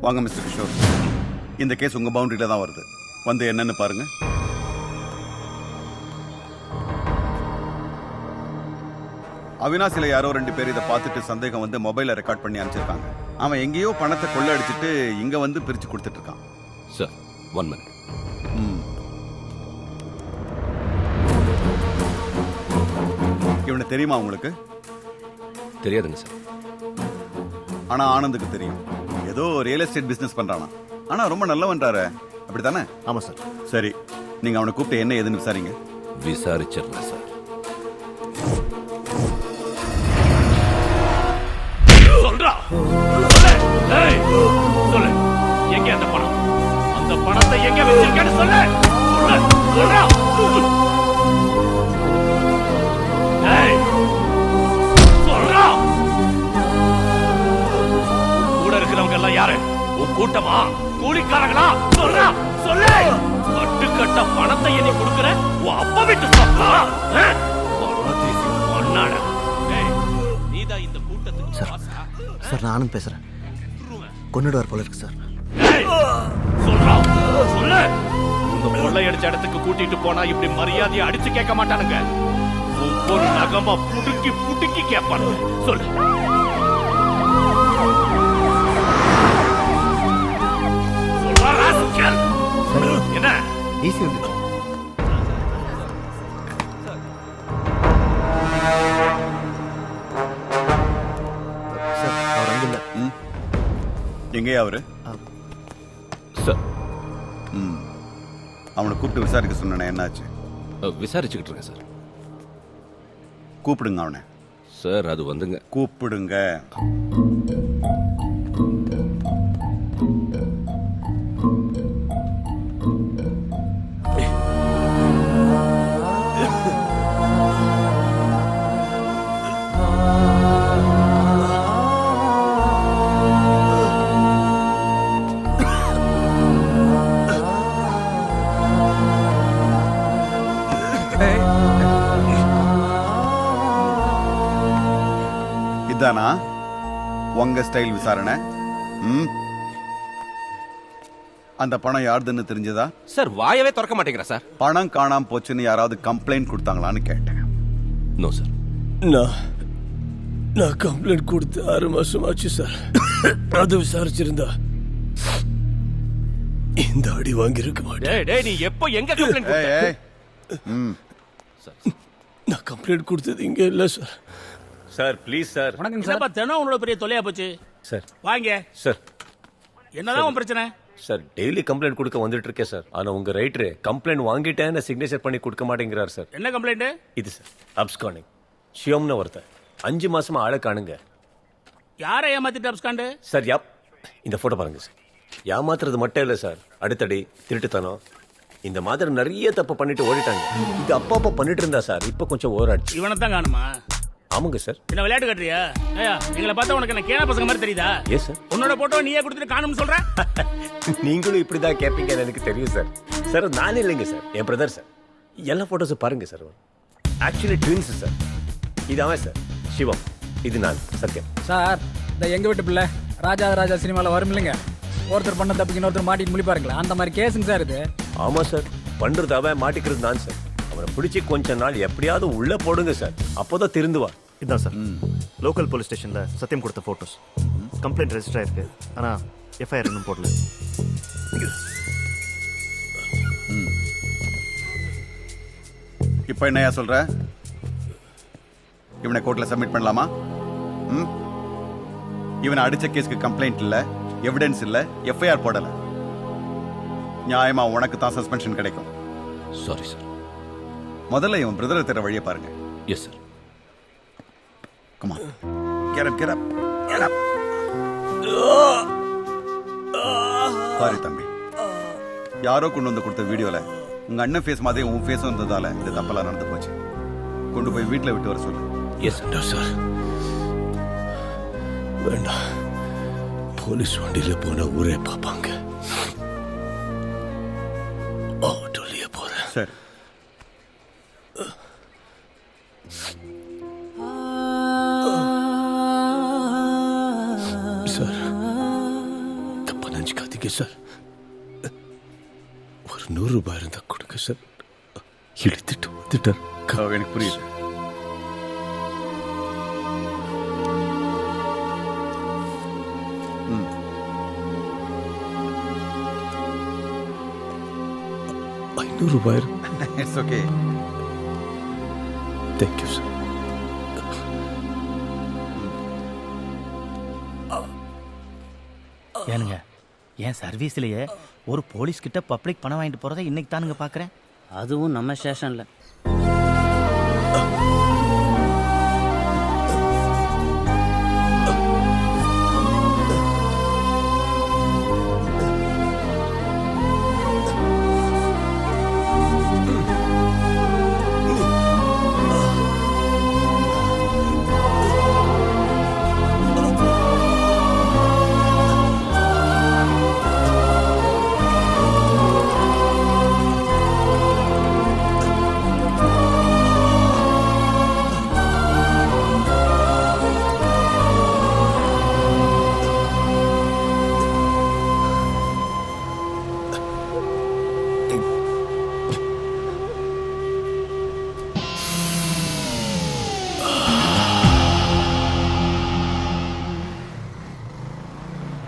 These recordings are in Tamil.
வாங்க மிஸ்டர் கிஷோர், இந்த கேஸ் உங்க பவுண்டரியில தான் வருது. வந்து என்னன்னு பாருங்க. அவினாசில யாரோ 2 பேர் இதை பார்த்துட்டு சந்தேகம் வந்து மொபைலை ரெக்கார்ட் பண்ணி அனுப்பிச்சிருக்காங்க. அவன் எங்கேயோ பணத்தை கொள்ள அடிச்சுட்டு இங்க வந்து பிரிச்சு கொடுத்துட்டு இருக்கான். Sir 1 minute. இவனை தெரியுமா உங்களுக்கு? தெரியாதுங்க சார். ஆனா ஆனந்துக்கு தெரியும். ஏதோ ரியல் எஸ்டேட் பிசினஸ் பண்றானா. ஆனா ரொம்ப நல்லவன்றாரு, அப்படித்தானே? ஆமா சார். சரி, நீங்க அவனை கூப்பிட்டு என்ன ஏதுன்னு விசாரிங்க. விசாரிச்சிடலாம் சார். சொல்றா, ஏய் சொல்லு, எங்க அந்த பணம்? அந்த பணத்தை எங்க வச்சிருக்கேன்னு சொல்லு. சொல்றா. ஏய் சொல்றா. கூட இருக்கிறவங்க எல்லாம் யாரு? உன் கூட்டமா? கூலிக்காரங்களா? சொல்றா, சொல்லு. கட்டுக்கட்ட பணத்தை எண்ணி கொடுக்குற உன் அப்பா விட்டு சாப்பிடா. பரதேசி மண்ணாட. ஏய் நீதான் இந்த கூட்டத்துக்கு பாஸா? சார் நான் ஆனந்த் பேசுறேன். கொன்னுடுவார் போல இருக்கு சார். சொல்றா, சொல்லு. உங்க கொள்ளையடிச்ச இடத்துக்கு கூட்டிட்டு போனா இப்படி மரியாதையை அடிச்சு கேட்க மாட்டானுங்க. ஒவ்வொரு நகமா புடுக்கி புடுக்கி கேட்பானுங்க. சொல்லு. சொல்றா ராஸ்கல். என்ன ஈஸி வந்து சார் அவர் அங்க இல்ல. எங்கேயா அவரு? சார் அவனை கூப்பிட்டு விசாரிக்க சொன்னேன், என்னாச்சு? விசாரிச்சுக்கிட்டு இருக்கேன் சார். கூப்பிடுங்க அவனை. சார் அது வந்துங்க. கூப்பிடுங்க. இதானா உங்க ஸ்டைல் விசாரணை? அந்த பணம் யாருதுன்னு தெரிஞ்சதா? சார் வாயவே திறக்க மாட்டேங்கிறா சார். பணம் காணாம போச்சுன்னு யாராவது கம்ப்ளைண்ட் கொடுத்தாங்களான்னு கேட்டேன். No sir. நான் கம்ப்ளைண்ட் கொடுத்து 6 மாசம் ஆச்சு சார். அது விசாரிச்சிருந்தா இந்த அடி வாங்கியிருக்க மாட்டேன். டேய் டேய், நீ எப்போ எங்க கம்ப்ளைண்ட் கொடுத்த? நான் கம்ப்ளைண்ட் கொடுத்தது இங்க இல்ல சார். Sir please sir. வணக்கம் சார். என்னப்பா தினம் உங்களோட பெரிய தொல்லையா போச்சு? சார் வாங்க சார். என்னதான் உன் பிரச்சனை? சார் டெய்லி கம்ப்ளைண்ட் கொடுக்க வந்துட்டு இருக்கேன் சார். ஆனா உங்க ரைட்டரு கம்ப்ளைண்ட் வாங்கிட்டேன்னு சிக்னேச்சர் பண்ணி கொடுக்க மாட்டேங்கிறார் சார். என்ன கம்ப்ளைண்ட்? இது சார் அப்ஸ்கானிங். ஷியோம்னு ஒருத்தர் 5 மாசமா ஆளை காணுங்க. யாரை ஏமாத்திட்டு அப்ஸ்காண்டு? சார் இந்த போட்டோ பாருங்க சார். ஏமாத்துறது மட்டும் இல்ல சார், அடுத்தடி திருட்டுத்தனம் இந்த மாதிரி நிறைய தப்பு பண்ணிட்டு ஓடிட்டாங்க. இது அப்பப்போ பண்ணிட்டு இருந்தா சார், இப்போ கொஞ்சம் ஓராடுச்சு. இவனை தான் காணுமா? ஆமாங்க சார். என்ன விளையாட்டு கட்டுறியா? ஏயா எங்களை பார்த்தா உனக்கு என்ன கேன பசங்க மாதிரி தெரியுதா? Yes sir. உன்னோட போட்டோ நீயே கொடுத்துட்டு காணும்னு சொல்ற? நீங்களும் இப்படிதான் கேட்பீங்கன்னு எனக்கு தெரியும் சார். சார் நானே இல்லைங்க சார், என் பிரதர் சார். எல்லா போட்டோஸும் பாருங்க சார். Actually twins sir. இது அவன் சார் சிவம், இது நான் சத்யம் சார். இந்த எங்க வீட்டு பிள்ளை ராஜா ராஜா சினிமாவில் வரும் இல்லைங்க, ஒருத்தர் பண்ண தப்புக்கு இன்னொருத்தர் மாட்டிட்டு முடிப்பாருங்களா, அந்த மாதிரி கேஸுங்க சார் இது. ஆமா சார், பண்றது அவன், மாட்டிக்கிறது நான் சார். அவனை பிடிச்சி கொஞ்ச நாள் எப்படியாவது உள்ள போடுங்க சார், அப்போதான் திருந்துவான். இதான் சார் லோக்கல் போலீஸ் ஸ்டேஷன்ல சத்தியம் கொடுத்த போட்டோஸ். கம்ப்ளைண்ட் ரெஜிஸ்டர் ஆயிருக்கு, ஆனா எஃப்ஐஆர் இன்னும் போடல. இப்போ என்னையா சொல்ற? இவனை கோர்ட்ல சப்மிட் பண்ணலாமா? இவனை அடிச்ச கேஸ்க்கு கம்ப்ளைண்ட் இல்ல, எவிடன்ஸ் இல்ல, எஃப்ஐஆர் போடல. நியாயமா உனக்கு தான் சஸ்பென்ஷன் கிடைக்கும். Sorry sir. முதல்ல இவன் பிரதரை தர வழியை பாருங்க. Yes sir. Come on. Get up, get up, get up. Sorry தம்பி, யாரோ கொண்டு வந்து கொடுத்த வீடியோல உங்க அண்ணன் ஃபேஸ் மாதிரி உன் ஃபேஸும் இருந்ததால இந்த தப்பெல்லாம் நடந்து போச்சு. கொண்டு போய் வீட்டில் விட்டு வர சொல்லு. Yes sir. வேண்டாம், போலீஸ் வண்டியில போன ஊரே பார்ப்பாங்க. ஆட்டோலயே போறேன். சரி. சார், தப்பான பண்ணாதீங்க சார். ஒரு 100 ரூபாய் இருந்தா கொடுங்க சார். எடுத்துட்டு வந்துட்டார். எனக்கு புரியுது. ரூபாய். It's okay. Thank you sir. ஏனுங்க, என் சர்வீஸ்லயே ஒரு போலீஸ் கிட்ட பப்ளிக் பணம் வாங்கிட்டு போறதை இன்னைக்கு தானுங்க பாக்குறேன். அதுவும் நம்ம ஸ்டேஷன்ல.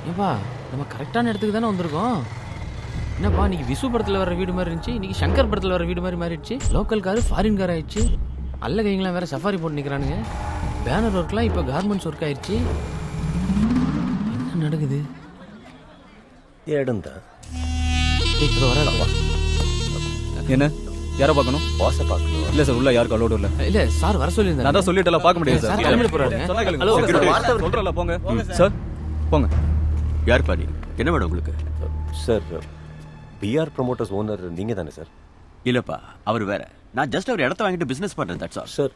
ஏப்பா, நம்ம கரெக்டான இடத்துக்கு தானே வந்திருக்கோம். என்னப்பா, இன்னைக்கு விசு படத்தில் வர வீடு மாதிரி இருந்துச்சு, இன்னைக்கு சங்கர் படத்தில் வர வீடு மாதிரி மாறிடுச்சு. லோக்கல் காரு ஃபாரின் கார் ஆயிடுச்சு. அல்ல கைங்களாம் வேற சஃபாரி போட்டு நிற்கிறானுங்க. பேனர் ஒர்க்லாம் இப்போ கார்மெண்ட்ஸ் ஒர்க் ஆயிடுச்சு. என்ன நடக்குது? இடம் தான். வராதப்பா. என்ன யாரை பார்க்கணும்? பாஸை பார்க்கணும். இல்ல சார், உள்ள யாருக்கு அலோடு இல்ல. இல்ல சார் வர சொல்லியிருந்தேன். நான் தான் சொல்லிட்டல, பார்க்க முடியாது சார். கிளம்பி போறாருங்க. ஹலோ சொல்றல, போங்க சார், போங்க. யார் பாடி? என்ன வேணும் உங்களுக்கு? சார், பிஆர் ப்ரமோட்டர்ஸ் ஓனர் நீங்க தானே சார்? இல்லப்பா, அவர் வேற. நான் ஜஸ்ட் அவர் இடத்த வாங்கிட்டு பிசினஸ் பண்றேன். That's all. சார்,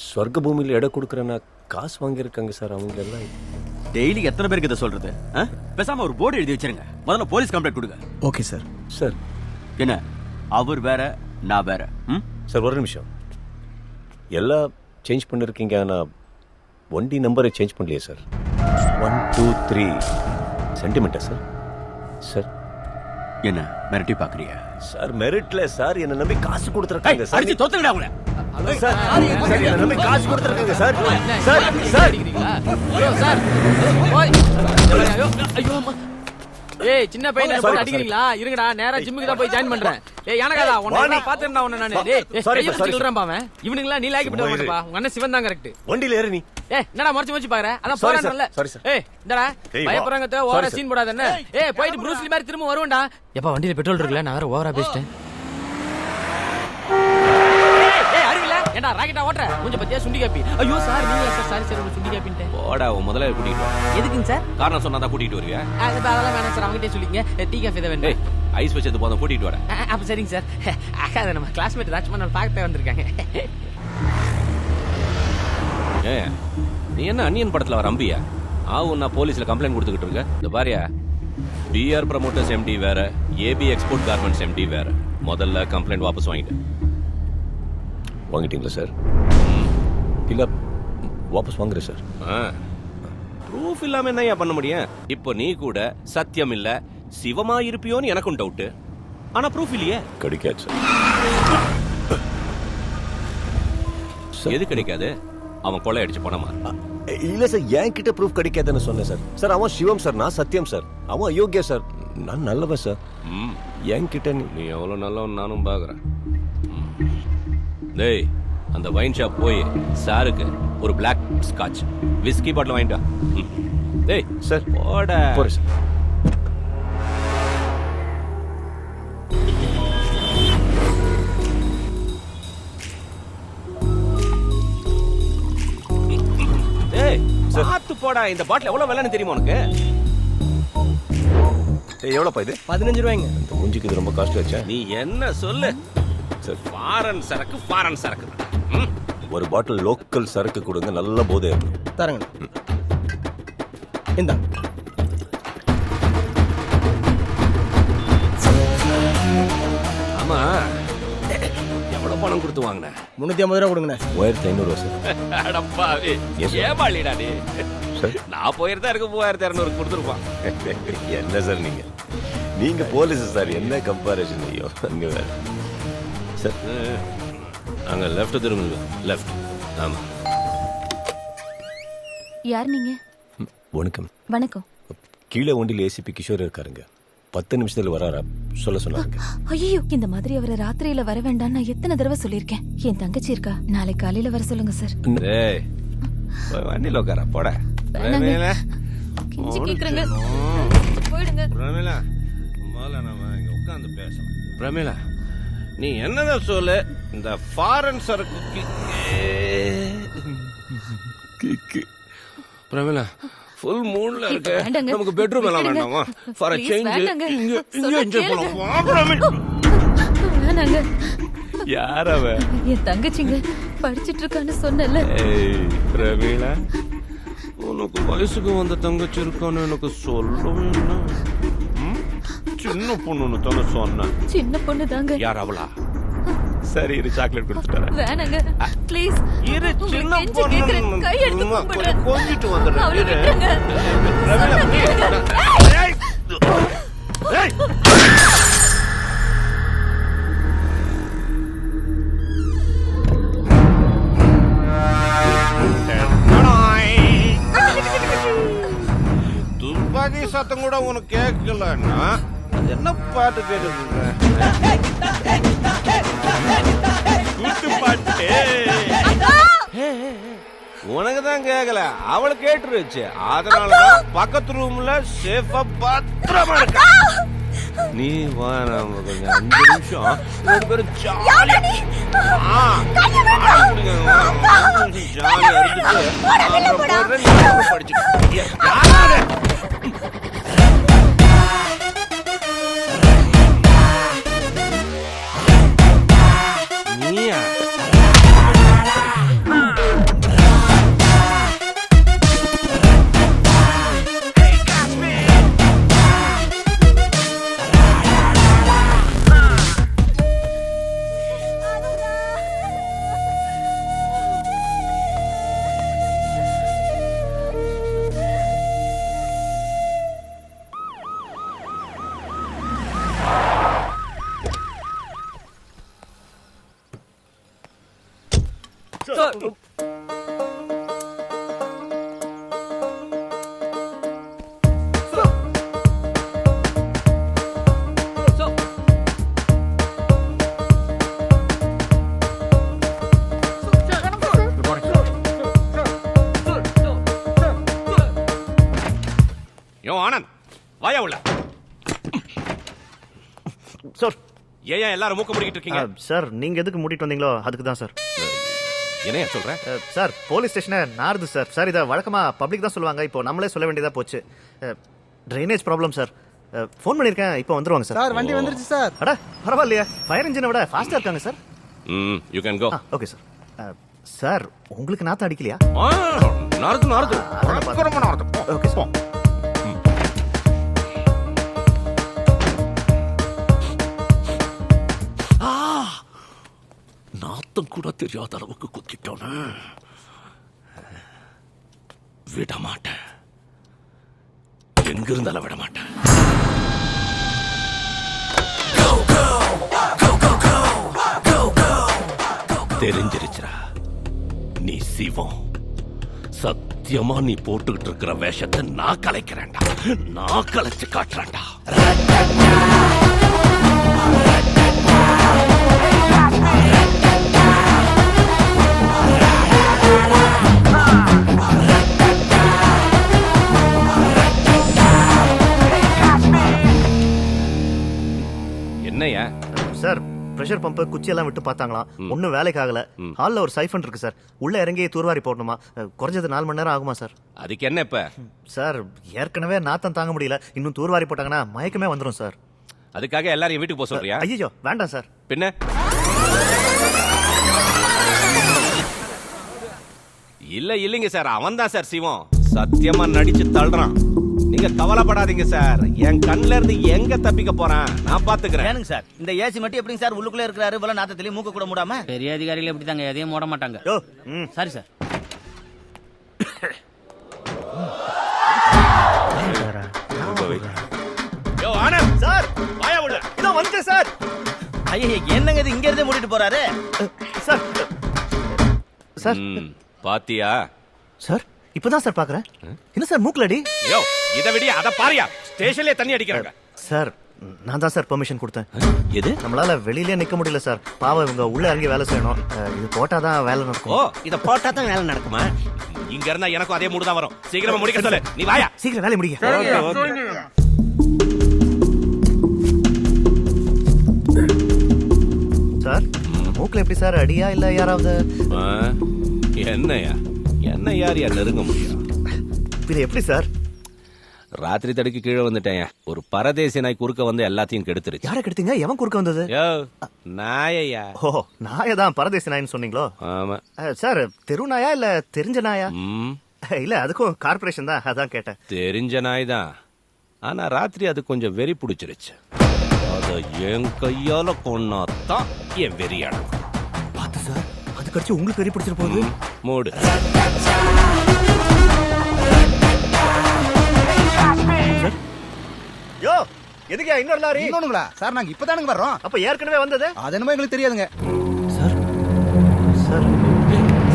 ஸ்வர்க்க பூமியில் இடம் கொடுக்குறேன்னா காசு வாங்கியிருக்காங்க சார் அவங்க எல்லாம். டெய்லி எத்தனை பேருக்கு இதை சொல்றது? பேசாம ஒரு போர்டு எழுதி வச்சிருங்க. முதல்ல போலீஸ் கம்ப்ளைண்ட் கொடுங்க. Okay sir. சார் என்ன, அவர் வேற நான் வேற? சார் ஒரு நிமிஷம். எல்லாம் சேஞ்ச் பண்ணிருக்கீங்க, ஆனால் வண்டி நம்பரை சேஞ்ச் பண்ணலையே சார். 1 2 3 centimetre sir. சார் என்ன மிரட்டி பாக்குறியா? சார் மெரிட்ல சார் என்ன நம்பி காசு கொடுத்துருக்காங்க சார். அடிச்சு தோத்துங்கடா அவங்கள. சார் என்ன நம்பி காசு கொடுத்துருக்காங்க சார். Sir sir அடிக்கிறீங்களா? ஐயோ சார், ஓய் ஐயோ ஐயோ அம்மா. ஏய் சின்ன பையனை போட்டு அடிக்கிறீங்களா? இருங்கடா, நேரா ஜிம்முக்கு தான் போய் ஜாயின் பண்றேன். ஏய் யானகாதா, உன்னை பாத்துறேன்டா உன்னை நானு. டேய் கைய பிடிச்சு இழுறேன்பா அவன். இவனுங்களா நீ லாக்கி போட்டு வரப்பா. உங்க அண்ணன் சிவன் தான் கரெக்ட். வண்டியில ஏறு நீ. ஏய் என்னடா மறைச்சு மறைச்சு பாக்குற? அதான் போறானல்ல. ஏய் இந்தடா பயப்பறங்கத்த ஓவரா சீன் போடாத என்ன. ஏய் போயிட்டு ப்ரூஸ்லி மாதிரி திரும்ப வருவேன்டா. எப்பா வண்டியில பெட்ரோல் இருக்குல, நான் வேற ஓவரா பேசிட்டேன். ஏய் அறிவில ஏண்டா ராக்கெட்டா ஓட்ற? கொஞ்சம் பத்தியா சுண்டி காப்பி. ஐயோ சார் நீங்க சார் சாரி சார் சுண்டி காப்பிட்டேன். போடா, உன் முதல்ல கூட்டிட்டு வா. எதுக்குங்க சார்? காரணம் சொன்னா தான் கூட்டிட்டு வருவியா? அதெல்லாம் வேணாம் சார், அவங்ககிட்டே சொல்லிங்க. டீ காஃபி தான் வேணும். ஐஸ் வச்சது போதும், கூட்டிட்டு வரேன். அப்ப சரிங்க சார். அக்கா அது நம்ம கிளாஸ்மேட் ராஜ்மா நான் பார்க்கவே வந்திருக்காங்க. ஏன் நீ என்ன அன்னியன் படத்துல வர அம்பியா? நான் போலீஸ்ல கம்ப்ளைண்ட் கொடுத்துக்கிட்டு இருக்க. இந்த பாரியா, பிஆர் ப்ரமோட்டர்ஸ் எம்டி வேற, ஏபி எக்ஸ்போர்ட் கார்மெண்ட்ஸ் எம்டி வேற. முதல்ல கம்ப்ளைண்ட் வாபஸ் வாங்கிட்டீங்களா சார்? இல்ல வாபஸ் வாங்குறேன் சார். ப்ரூஃப் இல்லாம என்ன பண்ண முடியும்? இப்போ நீ கூட சத்தியம் இல்ல சிவமா இருப்பியோன்னு எனக்கும் டவுட். ஆனா ப்ரூஃப் இல்லையே. கிடைக்காது சார். எது கிடைக்காது? அவன் கொலை அடிச்சு போனமா? இல்ல சார், என் கிட்ட ப்ரூஃப் கிடைக்காதுன்னு சொன்னேன் சார். சார் அவன் சிவம் சார், நான் சத்தியம் சார். அவன் அயோக்கியா சார், நான் நல்லவன் சார். என் கிட்ட நீ எவ்வளவு நல்லவன் நானும் பாக்குறேன். டேய் அந்த வைன் ஷாப் போய் சாருக்கு ஒரு பிளாக் ஸ்காட்ச் விஸ்கி பாட்டில் வாங்கிட்டா. டேய் சார் போட போறேன் சார். டேய் சாத்து போடா. இந்த பாட்டில் எவ்வளவு விலைன்னு தெரியுமா உனக்கு? எவ்வளோப்பா இது? 15 ரூபாய்ங்க. இந்த மூஞ்சிக்கு இது ரொம்ப காஸ்ட்லி ஆச்சா? நீ என்ன சொல்லு சார். ஃபாரன் சரக்கு, ஃபாரன் சரக்கு. ஒரு பாட்டில் லோக்கல் சரக்கு கொடுங்க, நல்ல போதை இருக்கும். தரங்க. இந்தா. ஆமா, எவ்வளவு பணம் கொடுத்து வாங்கின? 350 ரூபா கொடுங்கண்ணே. 1500 ரூபா சார். அடப்பாவி, Yes, sir. ஏமாளிடா நீ. சார் நான் போயிருந்தா இருக்கு 3200 கொடுத்துருப்பான். என்ன சார் நீங்க போலீஸ் சார், என்ன கம்பாரிசன்? ஐயோ அங்கே வேற சார். அங்க லெஃப்ட் திரும்புங்க, லெஃப்ட். ஆமா. யார் நீங்க? வணக்கம். வணக்கம். கீழே ஒண்டியில் ஏசிபி கிஷோர் இருக்காருங்க, 10 நிமிஷத்துல வராரா சொல்ல சொன்னாங்க. ஐயோ, இந்த மாதிரி அவரை ராத்திரியில வர வேண்டாம் நான் எத்தனை தடவை சொல்லியிருக்கேன். என் தங்கச்சி இருக்கா, நாளை காலையில வர சொல்லுங்க சார். டேய் போய் வண்டியில உட்கார போட. பிரமீளா கெஞ்சி கேக்குறேங்க, போயிடுங்க. பிரமீளா முதல்ல நம்ம இங்க உட்கார்ந்து பேசலாம். பிரமீளா நீ என்னதான் சொல்லு, இந்த ஃபாரின் சரக்கு கிக்கு. பிரமீளா ஃபுல் மூட்ல இருக்க, நமக்கு பெட்ரூம் எல்லாம் வேண்டாமா? ஃபார் a change இங்க என்ஜாய் பண்ணலாம். வா பிரமீளா. வேணாங்க. யார் அவ? என் தங்கச்சிங்க படிச்சிட்டு இருக்கான்னு சொன்னல. ஏய் பிரமீளா, உனக்கு வயசுக்கு வந்த தங்கச்சி இருக்கான்னு எனக்கு சொல்லவே இல்லை. சின்ன பொண்ணுன்னு தானே சொன்னேன். சின்ன பொண்ணு தாங்க. யார் அவளா? சரி இரு, சாக்லேட் கொடுத்துட்டேன். வேணாங்க ப்ளீஸ். இரு, சின்ன பொண்ணு கை எடுத்து கும்பிடுறேன். கொஞ்சிட்டு வந்துடுறேன். அவளை விட்டுருங்க. பிரமீளா ப்ளீஸ். ஏய் ஏய் துப்பாக்கி சத்தம் கூட உனக்கு கேட்கலன்னா என்ன பாட்டு கேட்டு பாட்டு? உனக்கு தான் கேட்கல, அவளுக்கு கேட்டுருச்சு. அதனாலதான் பக்கத்து ரூம்ல சேஃபா பத்திரமா இருக்க. நீ வா, நம்ம கொஞ்சம் 5 நிமிஷம் 2 பேரும் ஜாலியா நீயா வாயா உள்ள. சார் ஏன் எல்லாரும் மூக்க முடிக்கிட்டு இருக்கீங்க? சார் நீங்க எதுக்கு மூடிட்டு வந்தீங்களோ அதுக்கு தான் சார். என்னையா சொல்ற? சார் போலீஸ் ஸ்டேஷனை நாருது சார். சார் இதை வழக்கமா பப்ளிக் தான் சொல்லுவாங்க, இப்போ நம்மளே சொல்ல வேண்டியதா போச்சு. Drainage problem sir. ஃபோன் பண்ணியிருக்கேன், இப்போ வந்துருவாங்க சார். சார் வண்டி வந்துருச்சு சார். அட பரவாயில்லையா, ஃபயர் இன்ஜினை விட ஃபாஸ்ட்டாக இருக்காங்க sir. You can go. Okay sir. Sir உங்களுக்கு நாத்தம் அடிக்கலையா? நார்து ஓகே சார். நாத்தம் கூட தெரியாத அளவுக்கு குத்திட்டோன்னு விட மாட்டேன். எங்கிருந்தாலும் விட மாட்டேன். தெரிஞ்சிருச்சுரா, நீ சிவம். சத்தியமா நீ போட்டுக்கிட்டு இருக்கிற வேஷத்தை நான் கலைக்கிறேன்டா. நான் கலைச்சு காட்டுறேன்டா. என்னையா சார் பிரஷர் பம்பு குச்சி எல்லாம் விட்டு பார்த்தாங்களாம், ஒன்னும் வேலைக்கு ஆகல. ஹால்ல ஒரு சைஃபன் இருக்கு சார், உள்ள இறங்கி தூர்வாரி போடணுமா. குறைஞ்சது 4 மணி நேரம் ஆகுமா சார். அதுக்கு என்ன இப்ப? சார் ஏற்கனவே நாத்தம் தாங்க முடியல, இன்னும் தூர்வாரி போட்டாங்கன்னா மயக்கமே வந்துடும் சார். அதுக்காக எல்லாரையும் வீட்டுக்கு போக சொல்றியா? ஐயோ வேண்டாம் சார். பின்ன இல்லைங்க சார், அவன் தான் சார் சிவம். சத்தியமா நடிச்சு தள்ளுறான். நீங்க கவலைப்படாதீங்க சார், என் கண்ணுல இருந்து எங்க தப்பிக்க போறான் நான் பாத்துக்கிறேன். சார் இந்த ஏசி மட்டும் எப்படிங்க சார் உள்ளுக்குள்ள இருக்கிறாரு, இவ்வளவு நாத்தத்திலேயே மூக்க கூட மூடாம? பெரிய அதிகாரிகள் எப்படி தாங்க எதையும் மூட மாட்டாங்க. Sorry sir. யோ ஆனந்த் சார் வாயா உள்ள. இதோ வந்துட்டேன் சார். ஐயா என்னங்க இது இங்க இருந்தே மூடிட்டு போறாரு? சார் சார் பாத்தியா? சார் இப்பதான் சார் பாக்குறேன். என்ன சார் மூக்குலடி? யோ இத விடி அத பாரியா. ஸ்டேஷன்லயே தண்ணி அடிக்கறாங்க. சார் நான் தான் சார் பெர்மிஷன் கொடுத்தேன். எது? நம்மளால வெளியிலே நிக்க முடியல சார். பாவம் இவங்க உள்ள இறங்கி வேலை செய்யணும். இது போட்டாதான் வேலை ஓ நடக்கும். இத போட்டா தான் வேலை நடக்குமா? இங்க இருந்தா எனக்கும் அதே மூடு தான் வரும். சீக்கிரமா முடிக்க சொல்லு. நீ வாயா. சீக்கிரம் வேலை முடிங்க. சார் மூக்குல எப்படி சார் அடியா இல்ல யாராவது? என்னையா என்ன யார் நெருங்க முடியும்? இது எப்படி சார்? ராத்திரி தடுக்கி கீழே வந்துட்டேன். ஒரு பரதேசி நாய் குறுக்க வந்து எல்லாத்தையும் கெடுத்துருச்சு. யாரை கெடுத்தீங்க? எவன் குறுக்க வந்தது? யோ நாயையா. ஓ நாயதான் பரதேசி நாயின்னு சொன்னீங்களோ? ஆமா சார் தெரு நாயா இல்ல தெரிஞ்ச நாயா? இல்ல அதுக்கும் கார்பரேஷன் தான், அதான் கேட்டேன். தெரிஞ்ச நாய் தான். ஆனா ராத்திரி அது கொஞ்சம் வெறி பிடிச்சிருச்சு. அத என் கையால கொன்னாதான் என் வெறி அடங்கும். பார்த்து சார் அது கடிச்சு உங்களுக்கு வெறி பிடிச்சிட்டு போகுது. மூடு. யோ எதுக்கு இன்னொரு லாரி? இன்னொன்னுங்களா சார்? நாங்க இப்பதானுங்க வர்றோம். அப்ப ஏற்கனவே வந்தது? அது என்னமோ எங்களுக்கு தெரியாதுங்க sir. Sir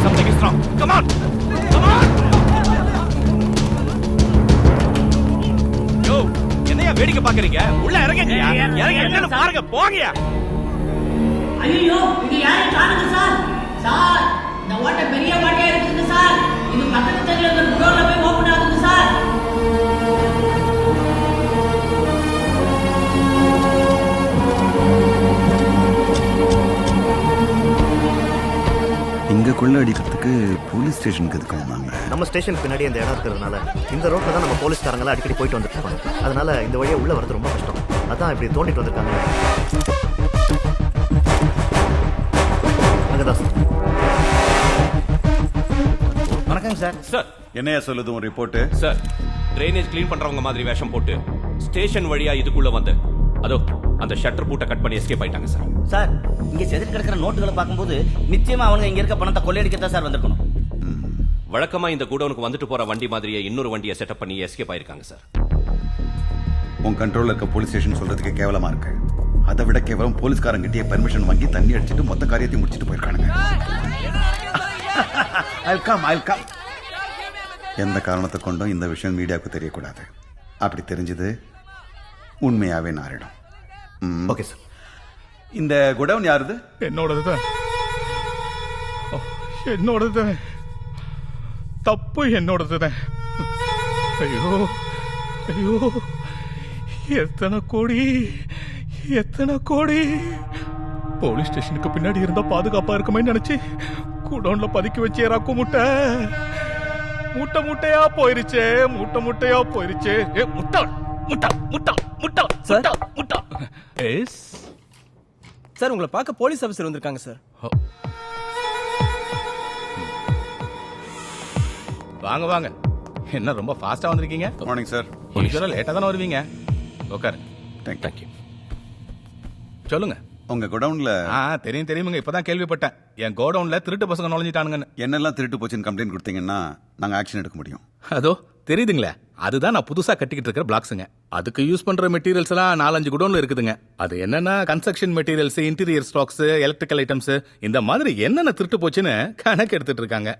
Something is wrong. Come on. Come on. யோ என்னையா வேடிக்கை பாக்குறீங்க? உள்ள இறங்குங்கயா. இறங்கி என்னன்னு பாருங்க. போங்கயா. ஐயோ இது யாரை காணுங்க சார்? சார் இந்த ஓட்டை பெரிய ஓட்டையா இருக்குங்க சார். இது பக்கத்து தெருல இருக்கிற குடோன்ல போய் ஓபன் ஆகுது சார். இங்க கொள்ள அடிக்கிறதுக்கு போலீஸ் ஸ்டேஷனுக்கு எதுக்கு வந்தாங்க? நம்ம ஸ்டேஷன் பின்னாடி அந்த இடம் இருக்கிறதுனால இந்த ரோட்ல தான் நம்ம போலீஸ்காரங்க அடிக்கடி போயிட்டு வந்துட்டு இருப்பாங்க. அதனால இந்த வழியா உள்ள வரது ரொம்ப கஷ்டம். அதான் இப்படி தோண்டிட்டு வந்திருக்காங்க. அங்கதான் சார். வணக்கம் சார். சார் என்னையா சொல்லுது உன் ரிப்போர்ட்? சார் ட்ரைனேஜ் கிளீன் பண்றவங்க மாதிரி வேஷம் போட்டு ஸ்டேஷன் வழியா இதுக்குள்ள வந்து அதோ அந்த ஷட்டர் பூட்டை கட் பண்ணி எஸ்கேப் ஆயிட்டாங்க சார். சார் இங்க செதுக்கி கிடக்கிற நோட்டுகளை பார்க்கும்போது நிச்சயமா அவங்க இங்க இருக்க பணத்தை கொள்ளையடிக்கத்தான் சார் வந்திருக்கணும். வழக்கமா இந்த குடோனுக்கு வந்துட்டு போற வண்டி மாதிரியே இன்னொரு வண்டியை செட்டப் பண்ணி எஸ்கேப் ஆயிருக்காங்க சார். உன் கண்ட்ரோல்ல இருக்க போலீஸ் ஸ்டேஷன் சொல்றதுக்கு கேவலமா இருக்கு. அதை விட கேவலம் போலீஸ்காரங்கிட்டே பர்மிஷன் வாங்கி தண்ணி அடிச்சிட்டு மொத்த காரியத்தையும் முடிச்சிட்டு போயிருக்கானுங்க. எந்த காரணத்தை கொண்டும் இந்த விஷயம் மீடியாவுக்கு தெரியக்கூடாது. அப்படி தெரிஞ்சது உண்மையாவே நாரிடும். Okay sir. இந்த குடவுன் யாருது? என்னோடதுதான். என்னோடதுதான். தப்பு என்னோடதுதான். ஐயோ ஐயோ எத்தனை கோடி எத்தனை கோடி. போலீஸ் ஸ்டேஷனுக்கு பின்னாடி இருந்தா பாதுகாப்பா இருக்குமே நினைச்சு குடோன்ல பதுக்கி வச்சு ஏறாக்கு முட்டை முட்டை முட்டையா போயிருச்சே. முட்டை முட்டையா போயிருச்சே. முட்டை முட்டை முட்டை முட்டை முட்டை முட்டை. எஸ் சார், உங்களை பார்க்க போலீஸ் ஆஃபீஸர் வந்திருக்காங்க சார். வாங்க வாங்க. என்ன ரொம்ப ஃபாஸ்டா வந்திருக்கீங்க? Morning sir. யூசுவலா லேட்டா தானே வருவீங்க. உட்காரு. தேங்க்யூ. சொல்லுங்க. உங்க குடவுன்ல தெரியும் தெரியுமுங்க. இப்பதான் கேள்விப்பட்டேன் என் கோடவுன்ல திருட்டு பசங்க நுழைஞ்சிட்டானுங்கன்னு. என்னெல்லாம் திருட்டு போச்சுன்னு கம்ப்ளைண்ட் கொடுத்தீங்கன்னா நாங்க ஆக்ஷன் எடுக்க முடியும். அதோ தெரியுதுங்களே, அதுதான் நான் புதுசா கட்டிக்கிட்டு இருக்கிற பிளாக்ஸுங்க. அதுக்கு யூஸ் பண்ற மெட்டீரியல்ஸ் எல்லாம் 4-5 குடோன்ல இருக்குதுங்க. அது என்னன்னா construction materials, interior stocks, electrical items, இந்த மாதிரி என்னென்ன திருட்டு போச்சுன்னு கணக்கு எடுத்துட்டு இருக்காங்க.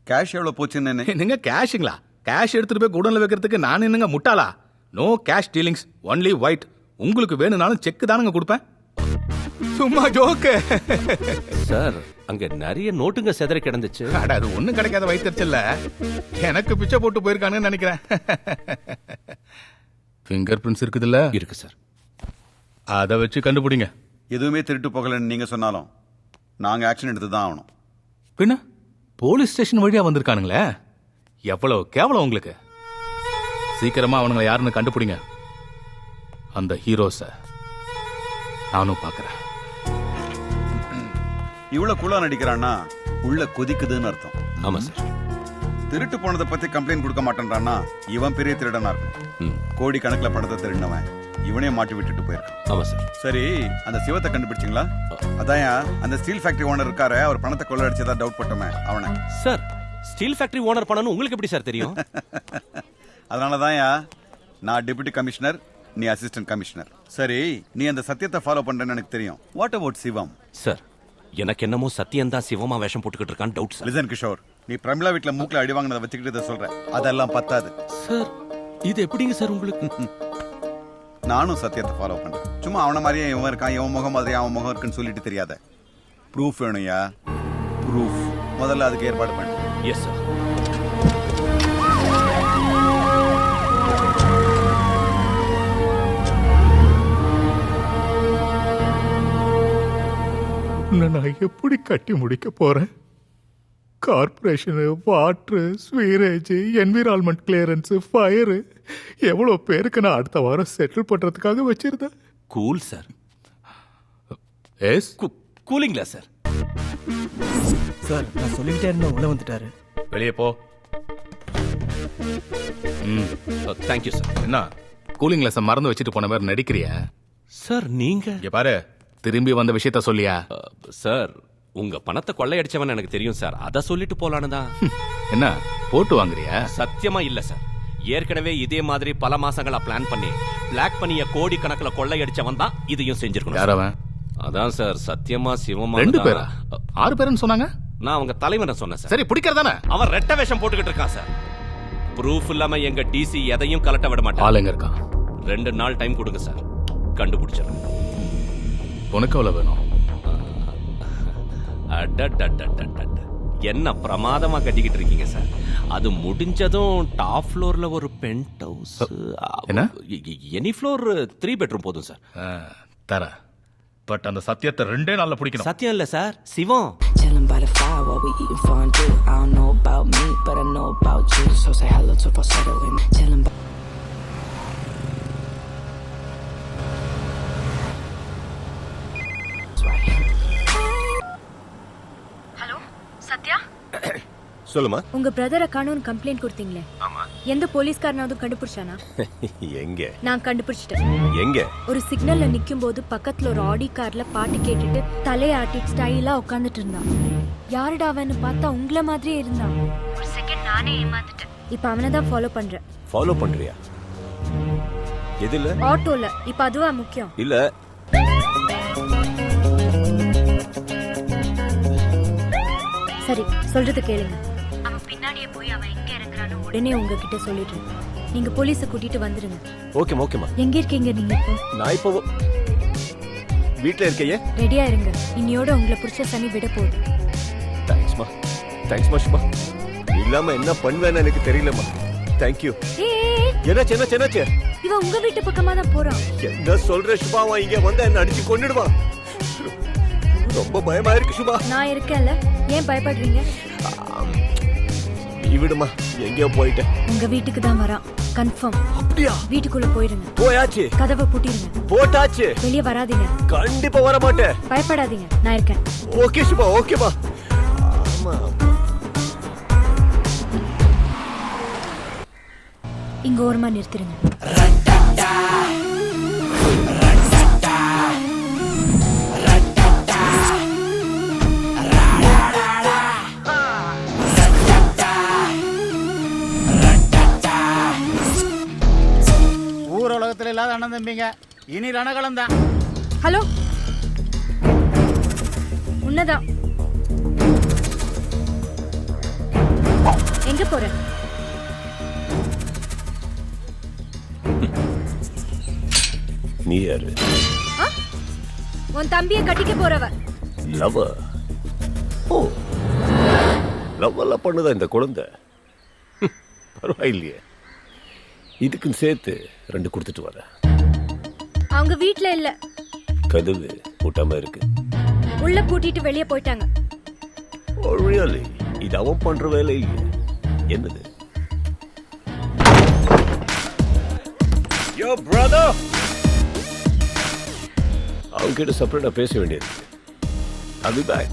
கேஷ் எவ்வளவு போச்சுன்னு? என்னங்க கேஷுங்களா? கேஷ் எடுத்துட்டு போய் குடோன்ல வைக்கிறதுக்கு நான் என்னங்க முட்டாளா? No cash dealings, only white. உங்களுக்கு வேணும்னாலும் செக் தானுங்க கொடுப்பேன். சும்மா ஜோக்கு சார். அங்க நிறைய நோட்டுங்க செதறி கிடந்துச்சு. அது ஒண்ணும் கிடைக்காத வைத்தறிச்சல்ல, எனக்கு பிச்சை போட்டு போயிருக்கானுன்னு நினைக்கிறேன். ஃபிங்கர் பிரிண்ட்ஸ் இருக்குதுல்ல? இருக்கு சார். அதை வச்சு கண்டுபிடிங்க. எதுவுமே திருட்டு போகலன்னு நீங்க சொன்னாலும் நாங்க ஆக்ஷன் எடுத்து தான் ஆகணும். பின்ன போலீஸ் ஸ்டேஷன் வழியா வந்திருக்கானுங்களே, எவ்வளவு கேவலம் உங்களுக்கு. சீக்கிரமா அவனுங்களை யாருன்னு கண்டுபிடிங்க. அந்த ஹீரோஸ நானும் பாக்குறேன். இவ்வளவு குளா நடிக்கிறான்னா உள்ள கொதிக்குதுன்னு அர்த்தம். ஆமா சார். திருட்டு போனதை பத்தி கம்ப்ளைண்ட் கொடுக்க மாட்டேன்றான்னா இவன் பெரிய திருடனா இருக்கும். கோடி கணக்குல பணத்தை திருடினவன் இவனே மாட்டி விட்டுட்டு போயிருக்கான். ஆமா சார். சரி, அந்த சிவத்தை கண்டுபிடிச்சிங்களா? அதான் அந்த ஸ்டீல் ஃபேக்டரி ஓனர் இருக்காரு, அவர் பணத்தை கொள்ளடிச்சதா டவுட் பட்டோமே அவனை. சார், ஸ்டீல் ஃபேக்டரி ஓனர் பண்ணனும் உங்களுக்கு எப்படி சார் தெரியும்? அதனால தான்யா நான் டெபுட்டி கமிஷனர், நீ அசிஸ்டன்ட் கமிஷனர். சரி, நீ அந்த சத்தியத்தை ஃபாலோ பண்றேன்னு எனக்கு தெரியும். What about Sivam? சார், எனக்கு என்னமோ சத்தியம் தான் சிவமா வேஷம் போட்டுக்கிட்டு இருக்கான் டவுட் சார். லிசன் கிஷோர், நீ பிரமிளா வீட்ல மூக்குல அடி வாங்கினதை வச்சுக்கிட்டு இதை சொல்ற, அதெல்லாம் பத்தாது சார். இது எப்படிங்க சார் உங்களுக்கு? நானும் சத்தியத்தை ஃபாலோ பண்றேன். சும்மா அவன மாதிரியே இவன் இருக்கான், இவன் முகம் மாதிரி அவன் முகம் இருக்குன்னு சொல்லிட்டு தெரியாத. ப்ரூஃப் வேணும்யா, ப்ரூஃப். முதல்ல அதுக்கு ஏற்பாடு பண்ணு. Yes sir. நான் எப்படி கட்டி முடிக்க போறேன்? Corporation, water, sewerage, environment clearance, fire, எவ்வளோ பேருக்கு நான் அடுத்த வாரம் செட்டில் பண்றதுக்காக வச்சிருந்தேன். Cool sir. எஸ், கூலிங்களா சார்? சார், நான் சொல்லிக்கிட்டே இருந்தேன், உள்ள வந்துட்டாரு. வெளியே போ. Thank you sir. என்ன கூலிங் கிளாஸை மறந்து வச்சுட்டு போன மாதிரி நடிக்கிறியா? சார் நீங்க இங்க பாரு, திரும்பி வந்த விஷயத்த சொல்லியா? சார், உங்க பணத்தை கொள்ளையடிச்சவன் எனக்கு தெரியும் சார், அதை சொல்லிட்டு போலான்னு தான். என்ன போட்டு வாங்குறியா? சத்தியமா இல்ல சார். ஏற்கனவே இதே மாதிரி பல மாசங்களா பிளான் பண்ணி பிளாக் பண்ணிய கோடி கணக்குல கொள்ளையடிச்சவன் தான் இதையும் செஞ்சிருக்கணும். யாரவன்? அதான் சார், சத்தியமா சிவமா. 2 பேரா? 6 பேருன்னு சொன்னாங்க. நான் அவங்க தலைவனை சொன்னேன் சார். சரி, பிடிக்கிறதானே? அவன் ரெட்ட வேஷம் போட்டுக்கிட்டு இருக்கான் சார். ப்ரூஃப் இல்லாம எங்க டிசி எதையும் கலட்ட விட மாட்டான். ஆளுங்க இருக்கான். 2 நாள் டைம் கொடுங்க சார், கண்டுபிடிச்சிடறேன். உனக்கு எவ்வளவு வேணும்? என்ன பிரமாதமா கட்டிக்கிட்டு இருக்கீங்க சார். அது முடிஞ்சதும் டாப் ஃப்ளோர்ல ஒரு பென்ட் ஹவுஸ். என்ன? எனி ஃப்ளோர் 3 பெட்ரூம் போதும் சார். தர. பட் அந்த சத்தியத்தை 2 நாள்ல பிடிக்கணும். சத்தியம் இல்ல sir, Sivam. By the fire while we eating fondue. I don't know about me, but I know about you. So say hello to falsetto with me. Chillin' by hello Sathya, சொல்லுமா. உங்க பிரதரை காணோன்னு கம்ப்ளைண்ட் கொடுத்தீங்களே, ஆமா. எந்த போலீஸ்காரனாவது கண்டுபிடிச்சானா? எங்க? நான் கண்டுபிடிச்சிட்டேன். எங்க? ஒரு சிக்னல்ல நிக்கும் போது பக்கத்துல ஒரு ஆடி கார்ல பாட்டு கேட்டுட்டு தலையாட்டிட்டு ஸ்டைலா உட்கார்ந்துட்டு இருந்தான். யாருடா அவன்னு பார்த்தா உங்கள மாதிரியே இருந்தான். ஒரு செகண்ட் நானே ஏமாந்துட்டேன். இப்ப அவனை தான் ஃபாலோ பண்றேன். ஃபாலோ பண்றியா? எதுல? ஆட்டோல. இப்ப அதுவா முக்கியம்? இல்ல. சரி, சொல்றது கேளுங்க. அவன் பின்னாடியே போய் அவன் எங்க இறங்குறான்னு உடனே உங்ககிட்ட சொல்லிடுறேன். நீங்க போலீஸை கூட்டிட்டு வந்துருங்க. ஓகேமா, ஓகேமா. எங்க இருக்கீங்க நீங்க இப்போ? நான் இப்போ வீட்ல இருக்கேன். ரெடியா இருங்க, இன்னியோட உங்களை பிடிச்ச சனி விட போகுது. தேங்க்ஸ்மா, தேங்க்ஸ்மா சும்மா. இல்லாம என்ன பண்ணுவேன்னு எனக்கு தெரியலம்மா. தேங்க்யூ. என்னாச்சு என்னாச்சு என்னாச்சு? இவன் உங்க வீட்டு பக்கமா தான் போறான். என்ன சொல்ற சுபா? அவன் இங்க வந்து என்ன அடிச்சு கொன்னுடுவான். ரொம்ப பயமா இருக்கு சுபா. நான் இருக்கேன்ல, ஏன் பயப்படுறீங்க? நீ விடுமா, எங்கேயோ போயிட்டேன். உங்க வீட்டுக்கு தான் வரான், கன்ஃபார்ம். அப்படியா? வீட்டுக்குள்ள போயிடுங்க. போயாச்சு. கதவை பூட்டிடுங்க. போட்டாச்சு. வெளியே வராதீங்க. கண்டிப்பா வர மாட்டேன். பயப்படாதீங்க, நான் இருக்கேன். ஓகே சுபா, ஓகேமா. ஆமா. இங்க ஓரமா நிறுத்திடுங்க. ஊரலகத்துல இல்லாத அண்ணன் தம்பிங்க, இனி ரணகலம் தான். ஹலோ, உன்னதான். எங்க போற? நீ யாரு? உன் தம்பியை கட்டிக்க போறவ. லவ்? ஓ, லவ் எல்லாம் பண்ணுதா இந்த குழந்தை? பரவாயில்லையே. இதுக்குன்னு சேர்த்து 2 கொடுத்துட்டு வர. அவங்க வீட்ல இல்ல. கதவு பூட்டாம இருக்கு. உள்ள பூட்டிட்டு வெளியே போயிட்டாங்க. ஓ ரியலி? இது அவன் பண்ற வேலை இல்லையே. என்னது? யோ பிரதர், அவங்க கிட்ட செப்பரேட்டா பேச வேண்டியது. I'll be back.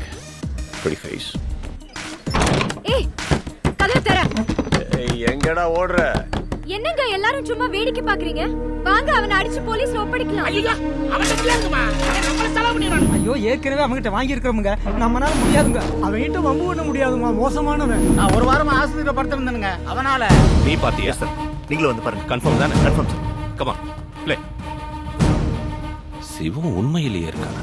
Pretty face. ஏய், கதவு தர. எங்கடா ஓடுற? என்னங்க எல்லாரும் சும்மா வேடிக்கை பாக்குறீங்க? வாங்க, அவனை அடிச்சு போலீஸ்ல ஒப்படைக்கலாம். ஐயா, அவன் முடியாதுமா. அவன் நம்மள தலை பண்ணிறான். ஐயோ, ஏற்கனவே அவங்கிட்ட வாங்கி இருக்கிறவங்க, நம்மனால முடியாதுங்க. அவன்கிட்ட வம்பு பண்ண முடியாதுமா, மோசமானவன். நான் ஒரு வாரமா ஆஸ்பத்திரியில படுத்திருந்தேனுங்க, அவனால. நீ பாத்தியா? நீங்களும் வந்து பாருங்க. கன்ஃபார்ம் தானே? Confirm sir. Come on play. Sivam உண்மையிலேயே இருக்கானா?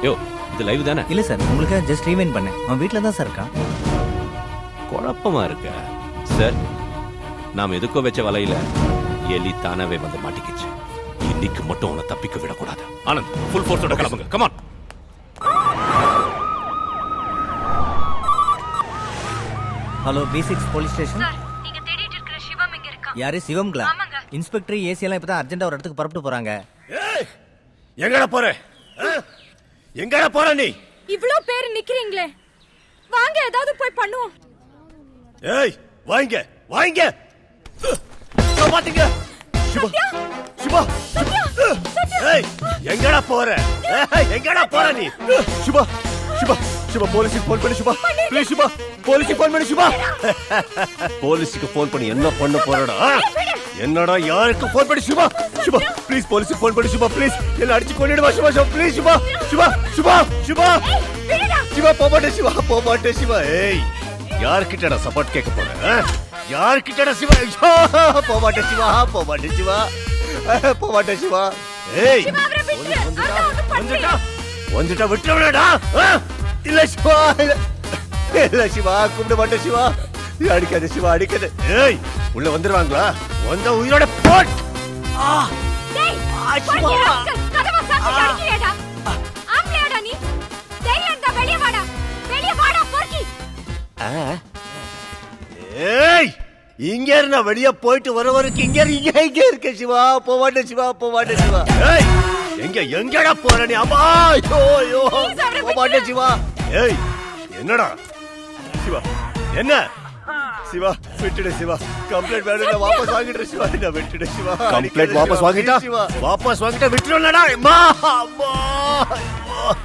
யோ இது லைவ் தானே? இல்ல சார், உங்களுக்கு ஜஸ்ட் ரீவைண்ட் பண்ணேன். அவன் வீட்டில் தான் சார் இருக்கான். குழப்பமா இருக்க சார். நாம் எதுக்கோ வச்ச வலையில எலி தானாவே வந்து மாட்டிக்கிச்சு. இன்னைக்கு மட்டும் அவனை தப்பிக்க விடக்கூடாது. ஆனந்த் ஃபுல் ஃபோர்ஸோட கிளம்புங்க. Come on. Hello B6 police station. நீங்க தேடிட்டு இருக்கிற சிவம் இங்க இருக்கான். யாரு சிவம்களா? இன்ஸ்பெக்டர் ஏசி எல்லாம் இப்பதான் அர்ஜென்ட்டா ஒரு இடத்துக்கு புறப்பட்டு போறாங்க. எங்கடா போற? எங்கடா போற நீ? இவ்ளோ பேர் நிக்கிறீங்களே, வாங்க ஏதாவது போய் பண்ணுவோம். ஏய் வாங்க வாங்க. பாத்தீங்க சிவா சிவா. ஏய் எங்கடா போற? எங்கடா போற நீ? சிவா சிவா சிவா போலீஸ்க்கு ஃபோன் பண்ணு சிவா. ப்ளீஸ் சிவா போலீஸ்க்கு ஃபோன் பண்ணு சிவா. போலீஸ்க்கு ஃபோன் பண்ணி என்ன பண்ண போறடா? என்னடா யாருக்கு ஃபோன் பண்ணி சிவா? சிவா ப்ளீஸ் போலீஸ்க்கு ஃபோன் பண்ணு சிவா. ப்ளீஸ் என்ன அடிச்சு கொன்னிடுவா சிவா. சிவா ப்ளீஸ் சிவா. சிவா சிவா சிவா சிவா போமாட்டே சிவா. போமாட்டே சிவா. ஏய் யார்கிட்டடா சப்போர்ட் கேட்க போற? யார்கிட்டடா சிவா? போமாட்டே சிவா. போமாட்டே சிவா. போமாட்டே சிவா. ஏய் வந்துட்டா விட்டுறடா. இல்ல சிவா இல்ல சிவா. கூப்பிட மாட்டேன் சிவா. அடிக்காத சிவா அடிக்காத. ஏய் உள்ள வந்துருவாங்களா? வந்த உயிரோட போட். ஏய் இங்க இருந்தா வெளிய போயிட்டு வர வரைக்கும் இங்க இருக்க சிவா. போவாட்டே சிவா. போவாட்டே சிவா. ஏய் எங்கடா போற நீ? அம்மா ஐயோ போவாட்டே சிவா. ஏய் என்னடா சிவா? என்ன சிவா? விட்டுடு சிவா. கம்ப்ளைண்ட் வேணும்னா வாபஸ் வாங்கிடு சிவா. என்ன விட்டுடு சிவா. கம்ப்ளைண்ட் வாபஸ் வாங்கிட்டா? வாபஸ் வாங்கிட்டா விட்டுறலடா. அம்மா அம்மா.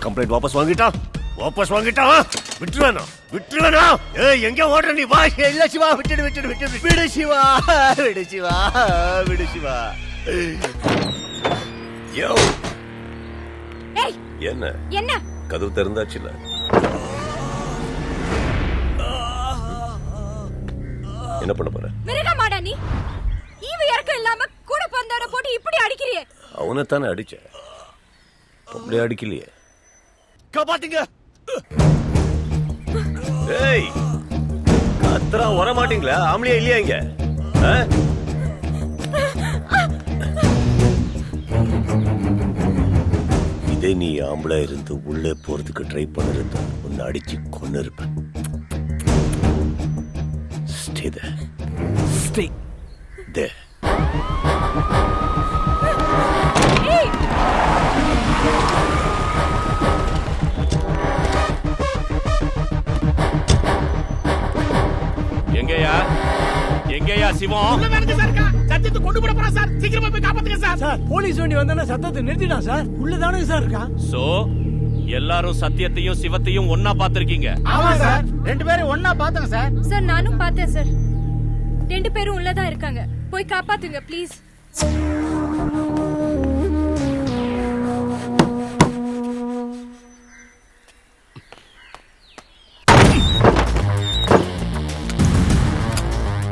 கம்ப்ளைண்ட் வாபஸ் வாங்கிட்டா? வாபஸ் வாங்கிட்டா? விட்டுறனா? விட்டுறனா? ஏய் எங்க ஓடுற நீ? வா. இல்ல சிவா விட்டுடு விட்டுடு விட்டுடு. விடு சிவா. விடு சிவா. விடு சிவா. யோ ஏய் என்ன என்ன? கதவு திறந்தாச்சுல. என்ன பண்ண போற? மிருகமாடா நீ? ஈவு இறக்கம் இல்லாம கூட பந்தாட போட்டு இப்படி அடிக்கிறியே. அவனை தானே அடிச்ச. அப்படியே அடிக்கலையே. காப்பாத்துங்க. ஏய் கத்ரா வர மாட்டீங்களா? ஆம்பளையா இல்லையா இங்க? இதே நீ ஆம்பளை இருந்து உள்ளே போறதுக்கு ட்ரை பண்ணிருந்தா உன்னை அடிச்சு கொன்னு இருப்பேன். Stay there. Stay there. எங்கயா சிவம்? உள்ள வேணுங்க சார். சத்தியத்தை கொண்டு போட போறா சார். சீக்கிரமா போய் காப்பாத்துங்க சார். சார் போலீஸ் வண்டி வந்தானே சத்தத்தை நிறுத்திட்டான் சார். உள்ள தானே சார் இருக்கான். சோ எல்லாரும் சத்தியத்தையும் சிவத்தையும் ஒண்ணா பாத்திருக்கீங்க? ஆமா சார். ரெண்டு பேரும் ஒண்ணா பார்த்தோம் சார். சார் நானும் பார்த்தேன் சார். ரெண்டு பேரும் உள்ளதான் இருக்காங்க. போய் காப்பாத்துங்க ப்ளீஸ்.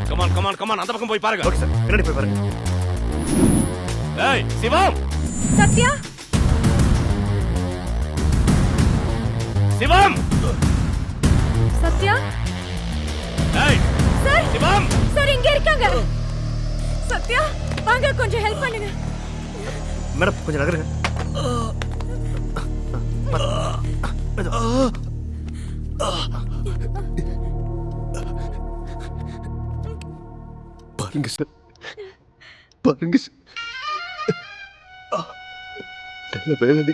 Come on come on come on. அந்த பக்கம் போய் பாருங்க. Okay sir. பின்னாடி போய் பாருங்க. ஏய் சிவம். சத்யா. சிவம். சத்யா. ஏய் சார். சிவம். சார் இங்க இருக்காங்க. சத்யா வாங்க கொஞ்சம் ஹெல்ப் பண்ணுங்க. மேடம் கொஞ்சம் நகருங்க. பாருங்க சார். பாருங்க சார். நல்ல வேலை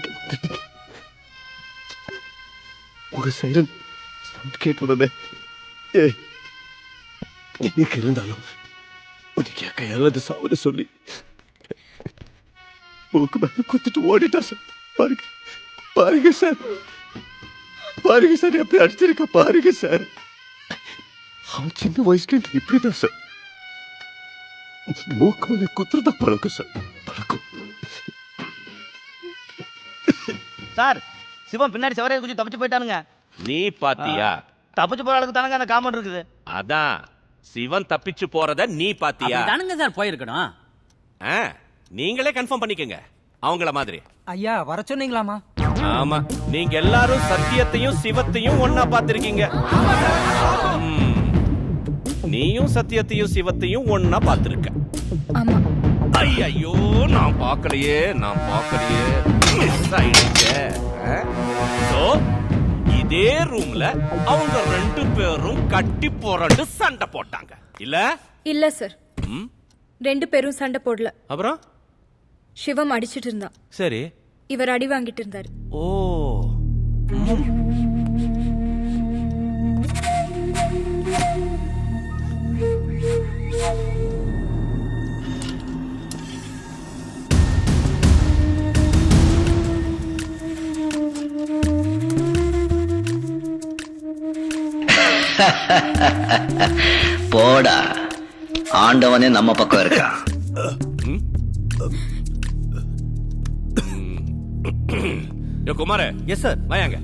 உங்க சைலன் கேட்டுள்ளதே. ஏய் இன்னைக்கு இருந்தாலும் உனக்கு கையாளது சாவத சொல்லி மூக்கு மேல குத்திட்டு ஓடிட்டா சார். பாருங்க பாருங்க சார். பாருங்க சார் எப்படி அடிச்சிருக்க. பாருங்க சார். அவன் சின்ன வயசுல இப்படிதான் சார். மூக்கு மேல குத்துறதா பழக்கம் சார். பழக்கம். சார் சிவம் பின்னாடி செவரையை குச்சி தப்பிச்சு போயிட்டானுங்க. நீ பாத்தியா? தப்பிச்சு போற அளவுக்கு தானங்க அந்த காமன் இருக்குது. அதான் சிவன் தப்பிச்சு போறத நீ பாத்தியா? தானுங்க சார் போயிருக்கணும். நீங்களே கன்ஃபார்ம் பண்ணிக்கங்க அவங்கள மாதிரி. ஐயா வர சொன்னீங்களாமா? ஆமா, நீங்க எல்லாரும் சத்தியத்தையும் சிவத்தையும் ஒன்னா பாத்திருக்கீங்க. நீயும் சத்தியத்தையும் சிவத்தையும் ஒன்னா பாத்திருக்க. ஆமா. ஐயோ, நான் பார்க்கலையே மிஸ் ஆயிடுச்சே. சோ இதே ரூம்ல அவங்க 2 பேரும் கட்டி போறண்டு சண்டை போட்டாங்க இல்ல? இல்ல சார், 2 பேரும் சண்டை போடல. அப்புறம் சிவம் அடிச்சிட்டு இருந்தான். சரி, இவர் அடி வாங்கிட்டு இருந்தாரு. ஓ. போடா, ஆண்டவனே நம்ம பக்கம் இருக்கா. குமார. Yes sir. வாயாங்க.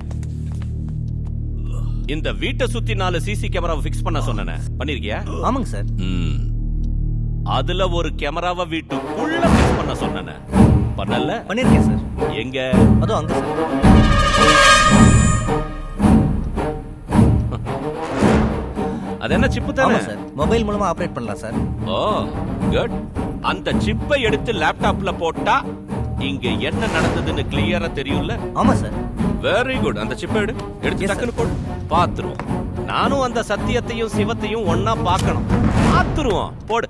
இந்த வீட்டை சுத்தி 4 சிசி கேமராவை ஃபிக்ஸ் பண்ண சொன்னேனே, பண்ணிருக்கியா? ஆமாங்க சார். அதுல ஒரு கேமராவை வீட்டுக்குள்ள ஃபிக்ஸ் பண்ண சொன்னேனே, பண்ணல? பண்ணிருக்கேன் சார். எங்க? அதோ அங்க சார். அது என்ன சிப்பு தானே? ஆமா சார், மொபைல் மூலமா ஆபரேட் பண்ணலாம் சார். ஓ குட். அந்த சிப்பை எடுத்து லேப்டாப்ல போட்டா இங்க என்ன நடந்ததுன்னு கிளியரா தெரியும்ல? ஆமா சார். Very good. அந்த சிப்பை எடுத்து டக்குன்னு போடு, பாத்துருவோம். நானும் அந்த சத்தியத்தையும் சிவத்தையும் ஒன்னா பார்க்கணும். பாத்துருவோம், போடு.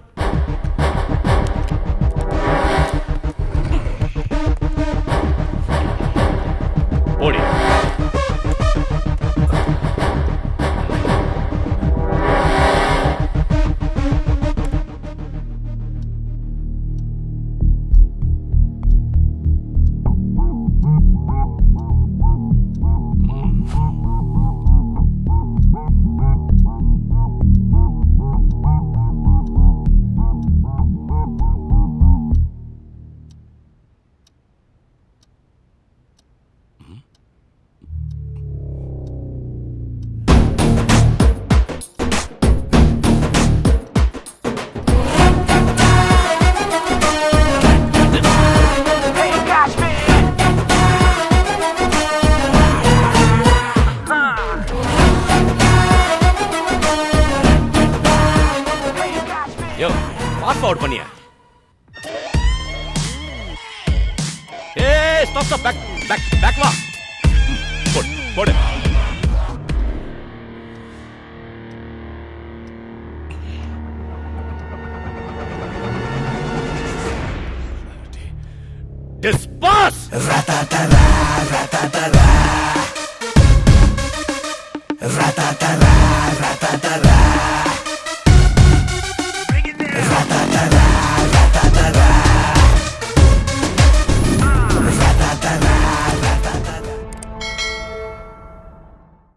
போடி. அவுட் பண்ணியா? ஏய் ஸ்டாப் பேக் வா. போடு. Disperse!